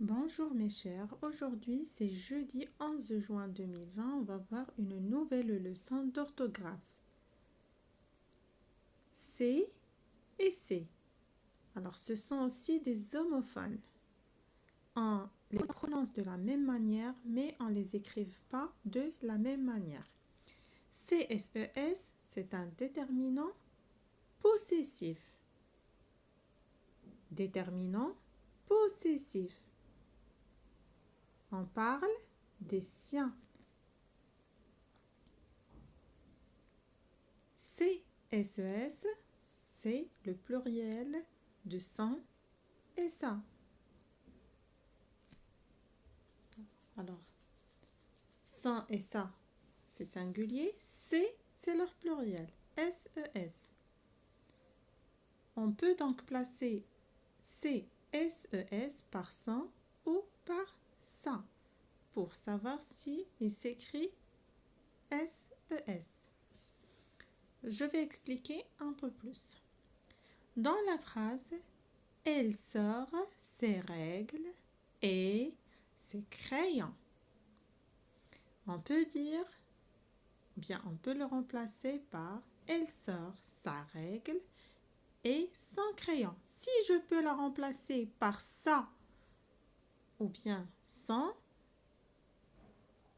Bonjour mes chers, aujourd'hui c'est jeudi 11 juin 2020, on va voir une nouvelle leçon d'orthographe. C et C. Alors ce sont aussi des homophones. On les prononce de la même manière mais on ne les écrive pas de la même manière. CSES, c'est un déterminant possessif. Déterminant possessif. On parle des siens. CSES, c'est le pluriel de sang et ça. Alors, sang et ça, c'est singulier. C, c'est leur pluriel. SES. On peut donc placer CSES par sang ou par ça pour savoir si il s'écrit SES. Je vais expliquer un peu plus. Dans la phrase, elle sort ses règles et ses crayons. On peut dire, bien on peut le remplacer par elle sort sa règle et son crayon. Si je peux la remplacer par ça ou bien sans,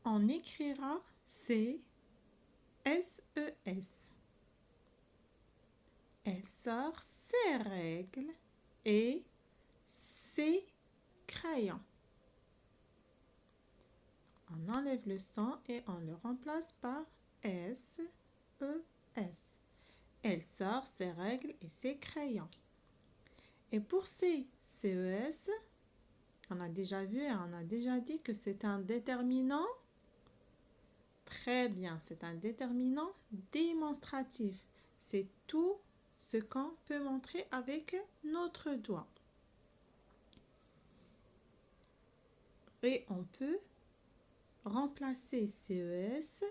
on écrira CSES. Elle sort ses règles et ses crayons. On enlève le sang et on le remplace par SES. Elle sort ses règles et ses crayons. Et pour ces CES, on a déjà vu et on a déjà dit que c'est un déterminant. Très bien, c'est un déterminant démonstratif. C'est tout ce qu'on peut montrer avec notre doigt. Et on peut remplacer CES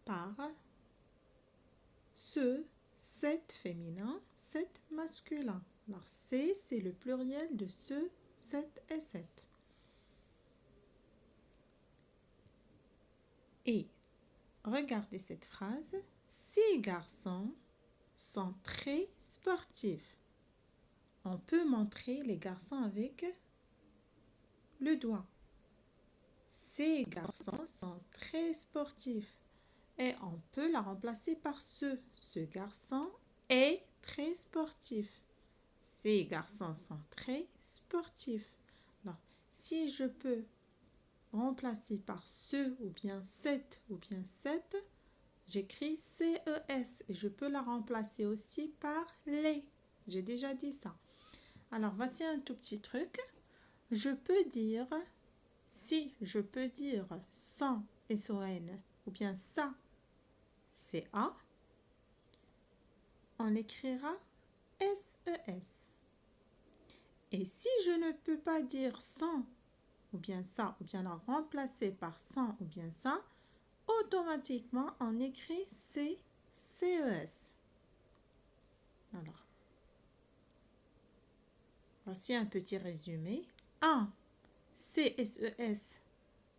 par ce, cette féminin, cette masculin. Alors C, c'est le pluriel de ce, cette et cette. Et regardez cette phrase. Ces garçons sont très sportifs. On peut montrer les garçons avec le doigt. Ces garçons sont très sportifs. Et on peut la remplacer par ce. Ce garçon est très sportif. Ces garçons sont très sportifs. Alors, si je peux remplacer par ce ou bien cette, j'écris CES et je peux la remplacer aussi par les. J'ai déjà dit ça. Alors, voici un tout petit truc. Je peux dire, si je peux dire sans S-O-N ou bien ça, C-A, on écrira SES. Et si je ne peux pas dire sans ou bien ça, ou bien la remplacer par sans ou bien ça, automatiquement on écrit CES. Alors, voici un petit résumé. 1. CSES.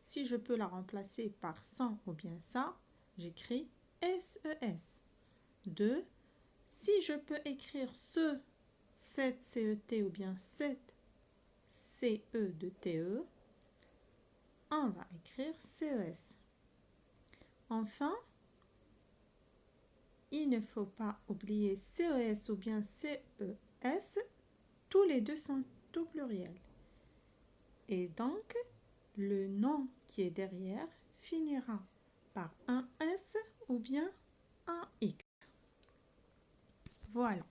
Si je peux la remplacer par sans ou bien ça, j'écris SES. 2. Si je peux écrire ce, cette CET ou bien cette CE de TE, on va écrire CES. Enfin, il ne faut pas oublier CES ou bien CES, tous les deux sont au pluriel. Et donc, le nom qui est derrière finira par un S ou bien un X. Voilà.